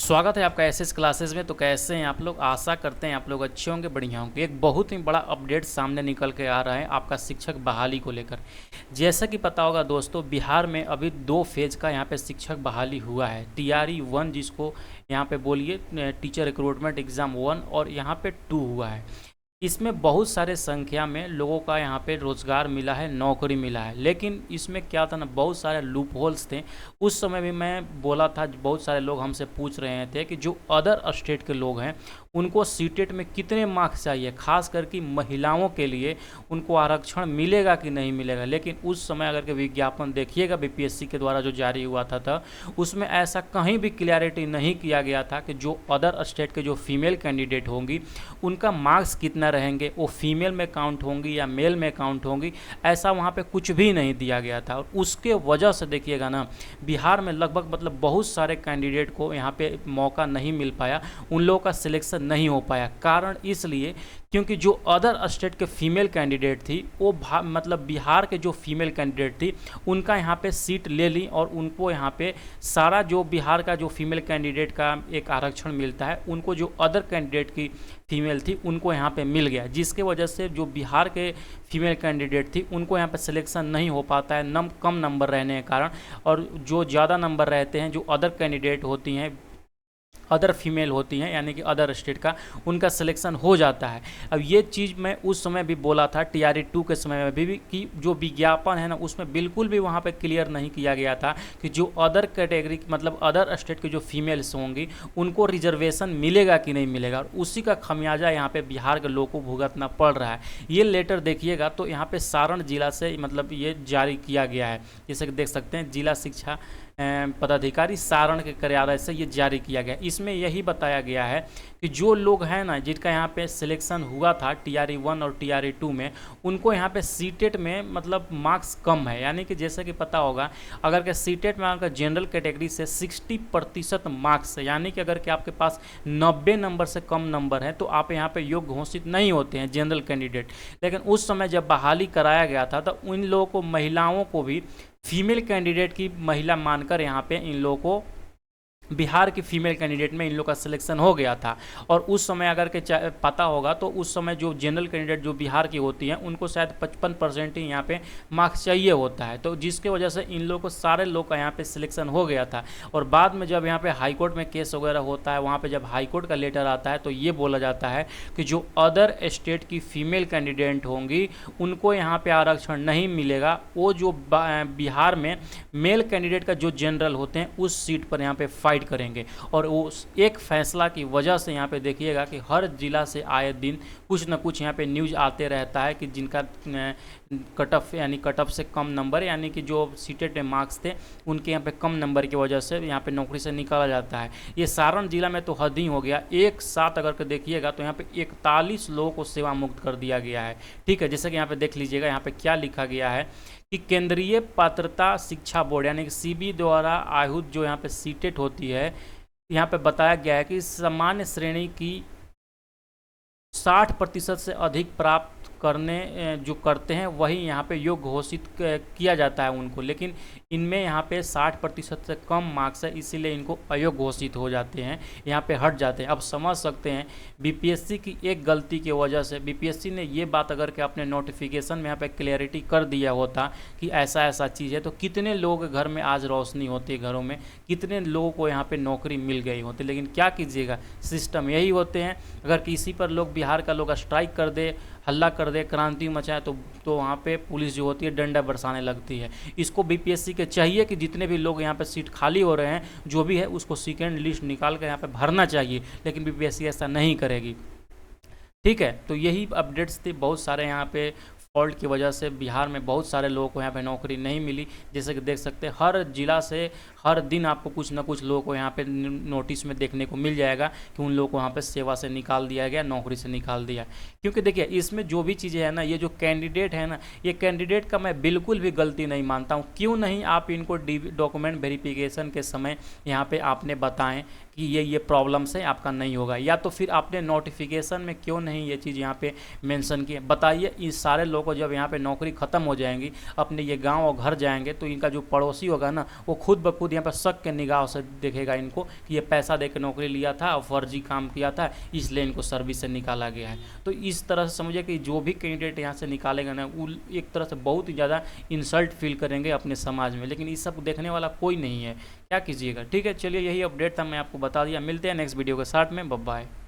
स्वागत है आपका एसएस क्लासेस में। तो कैसे हैं आप लोग? आशा करते हैं आप लोग अच्छे होंगे, बढ़िया होंगे। एक बहुत ही बड़ा अपडेट सामने निकल के आ रहा है आपका शिक्षक बहाली को लेकर। जैसा कि पता होगा दोस्तों, बिहार में अभी 2 फेज का यहाँ पे शिक्षक बहाली हुआ है। टीआरई 1 जिसको यहाँ पे बोलिए टीचर रिक्रूटमेंट एग्ज़ाम 1, और यहाँ पे 2 हुआ है। इसमें बहुत सारे संख्या में लोगों का यहाँ पे रोज़गार मिला है, नौकरी मिला है। लेकिन इसमें क्या था ना, बहुत सारे लूप होल्स थे। उस समय भी मैं बोला था, बहुत सारे लोग हमसे पूछ रहे थे कि जो अदर स्टेट के लोग हैं उनको सीटेट में कितने मार्क्स चाहिए, खास करके महिलाओं के लिए उनको आरक्षण मिलेगा कि नहीं मिलेगा। लेकिन उस समय अगर के विज्ञापन देखिएगा बीपीएससी के द्वारा जो जारी हुआ था उसमें ऐसा कहीं भी क्लियरिटी नहीं किया गया था कि जो अदर स्टेट के जो फीमेल कैंडिडेट होंगी उनका मार्क्स कितना रहेंगे, वो फीमेल में काउंट होंगी या मेल में काउंट होंगी। ऐसा वहाँ पे कुछ भी नहीं दिया गया था। और उसके वजह से देखिएगा ना, बिहार में लगभग मतलब बहुत सारे कैंडिडेट को यहाँ पे मौका नहीं मिल पाया, उन लोगों का सिलेक्शन नहीं हो पाया। कारण इसलिए क्योंकि जो अदर स्टेट के फीमेल कैंडिडेट थी वो मतलब बिहार के जो फीमेल कैंडिडेट थी उनका यहाँ पे सीट ले ली, और उनको यहाँ पे सारा जो बिहार का जो फीमेल कैंडिडेट का एक आरक्षण मिलता है उनको जो अदर कैंडिडेट की फीमेल थी उनको यहाँ पे मिल गया। जिसके वजह से जो बिहार के फीमेल कैंडिडेट थी उनको यहाँ पे सिलेक्शन नहीं हो पाता है, कम नंबर रहने के कारण। और जो ज़्यादा नंबर रहते हैं, जो अदर कैंडिडेट होती हैं, अदर फीमेल होती हैं यानी कि अदर स्टेट का, उनका सिलेक्शन हो जाता है। अब ये चीज़ मैं उस समय भी बोला था टीआरई 2 के समय में भी कि जो विज्ञापन है ना उसमें बिल्कुल भी वहाँ पे क्लियर नहीं किया गया था कि जो अदर कैटेगरी मतलब अदर स्टेट के जो फीमेल्स होंगी उनको रिजर्वेशन मिलेगा कि नहीं मिलेगा। और उसी का खमियाजा यहाँ पे बिहार के लोगों को भुगतना पड़ रहा है। ये लेटर देखिएगा तो यहाँ पे सारण जिला से मतलब ये जारी किया गया है। जैसे कि देख सकते हैं, जिला शिक्षा पदाधिकारी सारण के कार्यालय से ये जारी किया गया। इसमें यही बताया गया है कि जो लोग हैं ना जिनका यहाँ पे सिलेक्शन हुआ था टीआरई 1 और टीआरई 2 में, उनको यहाँ पे सीटेट में मतलब मार्क्स कम है। यानी कि जैसे कि पता होगा, अगर के सीटेट में अगर जनरल कैटेगरी से 60% मार्क्स है, यानी कि अगर के आपके पास 90 नंबर से कम नंबर है तो आप यहाँ पे योग्य घोषित नहीं होते हैं जनरल कैंडिडेट। लेकिन उस समय जब बहाली कराया गया था तो उन लोगों को, महिलाओं को भी फीमेल कैंडिडेट की महिला मानकर यहाँ पे इन लोगों को बिहार की फीमेल कैंडिडेट में इन लोग का सिलेक्शन हो गया था। और उस समय अगर के पता होगा तो उस समय जो जनरल कैंडिडेट जो बिहार की होती हैं उनको शायद 55% ही यहाँ पे मार्क्स चाहिए होता है। तो जिसके वजह से इन लोग को, सारे लोग का यहाँ पे सिलेक्शन हो गया था। और बाद में जब यहाँ पे हाई कोर्ट में केस वगैरह होता है, वहाँ पर जब हाई कोर्ट का लेटर आता है तो ये बोला जाता है कि जो अदर स्टेट की फीमेल कैंडिडेट होंगी उनको यहाँ पर आरक्षण नहीं मिलेगा। वो जो बिहार में मेल कैंडिडेट का जो जनरल होते हैं उस सीट पर यहाँ पे फाइट करेंगे। और उस एक फैसला की वजह से यहाँ पे देखिएगा कि हर जिला से आए दिन कुछ न कुछ यहाँ पे न्यूज़ आते रहता है कि जिनका कट ऑफ यानी कट ऑफ से कम नंबर, यानी कि जो सीटेट में मार्क्स थे उनके यहाँ पे कम नंबर की वजह से यहाँ पे नौकरी से निकाला जाता है। ये सारण जिला में तो हद ही हो गया। एक साथ अगर के देखिएगा तो यहाँ पे 41 लोगों को सेवा मुक्त कर दिया गया है। ठीक है, जैसे कि यहाँ पे देख लीजिएगा, यहाँ पे क्या लिखा गया है कि केंद्रीय पात्रता शिक्षा बोर्ड यानी कि सीबी द्वारा आहूत जो यहाँ पे सीटेट होती है, यहाँ पे बताया गया है कि सामान्य श्रेणी की 60% से अधिक प्राप्त करने जो करते हैं वही यहाँ पे योग्य घोषित किया जाता है उनको। लेकिन इनमें यहाँ पे 60% से कम मार्क्स है, इसीलिए इनको अयोग्य घोषित हो जाते हैं, यहाँ पे हट जाते हैं। अब समझ सकते हैं बीपीएससी की एक गलती की वजह से, बीपीएससी ने ये बात अगर के अपने नोटिफिकेशन में यहाँ पे क्लैरिटी कर दिया होता कि ऐसा ऐसा चीज़ है, तो कितने लोगों के घर में आज रोशनी होती है, घरों में कितने लोगों को यहाँ पे नौकरी मिल गई होती। लेकिन क्या कीजिएगा, सिस्टम यही होते हैं। अगर किसी पर लोग, बिहार का लोग स्ट्राइक कर दे, हल्ला कर दे, क्रांति मचाए, तो वहाँ पे पुलिस जो होती है डंडा बरसाने लगती है। इसको बीपीएससी के चाहिए कि जितने भी लोग यहाँ पे सीट खाली हो रहे हैं, जो भी है उसको सेकेंड लिस्ट निकाल कर यहाँ पे भरना चाहिए। लेकिन बीपीएससी ऐसा नहीं करेगी। ठीक है, तो यही अपडेट्स थे। बहुत सारे यहाँ पे फॉल्ट की वजह से बिहार में बहुत सारे लोगों को यहाँ पे नौकरी नहीं मिली। जैसे कि देख सकते हैं, हर जिला से हर दिन आपको कुछ ना कुछ लोगों को यहाँ पे नोटिस में देखने को मिल जाएगा कि उन लोगों को यहाँ पे सेवा से निकाल दिया गया, नौकरी से निकाल दिया। क्योंकि देखिए इसमें जो भी चीज़ें हैं ना, ये जो कैंडिडेट है ना, ये कैंडिडेट का मैं बिल्कुल भी गलती नहीं मानता हूँ। क्यों नहीं आप इनको डॉक्यूमेंट वेरिफिकेशन के समय यहाँ पर आपने बताएँ कि ये प्रॉब्लम्स है, आपका नहीं होगा। या तो फिर आपने नोटिफिकेशन में क्यों नहीं ये चीज़ यहाँ पे मेंशन की है? बताइए, इस सारे लोगों को जब यहाँ पे नौकरी ख़त्म हो जाएंगी, अपने ये गांव और घर जाएंगे, तो इनका जो पड़ोसी होगा ना, वो खुद ब खुद यहाँ पर शक के निगाह से देखेगा इनको कि ये पैसा दे के नौकरी लिया था और फर्जी काम किया था, इसलिए इनको सर्विस से निकाला गया है। तो इस तरह से समझिए कि जो भी कैंडिडेट यहाँ से निकालेगा ना, वो एक तरह से बहुत ही ज़्यादा इंसल्ट फील करेंगे अपने समाज में, लेकिन इस सब देखने वाला कोई नहीं है। क्या कीजिएगा? ठीक है, चलिए, यही अपडेट था, मैं आपको बता दिया। मिलते हैं नेक्स्ट वीडियो के साथ में। Bye bye.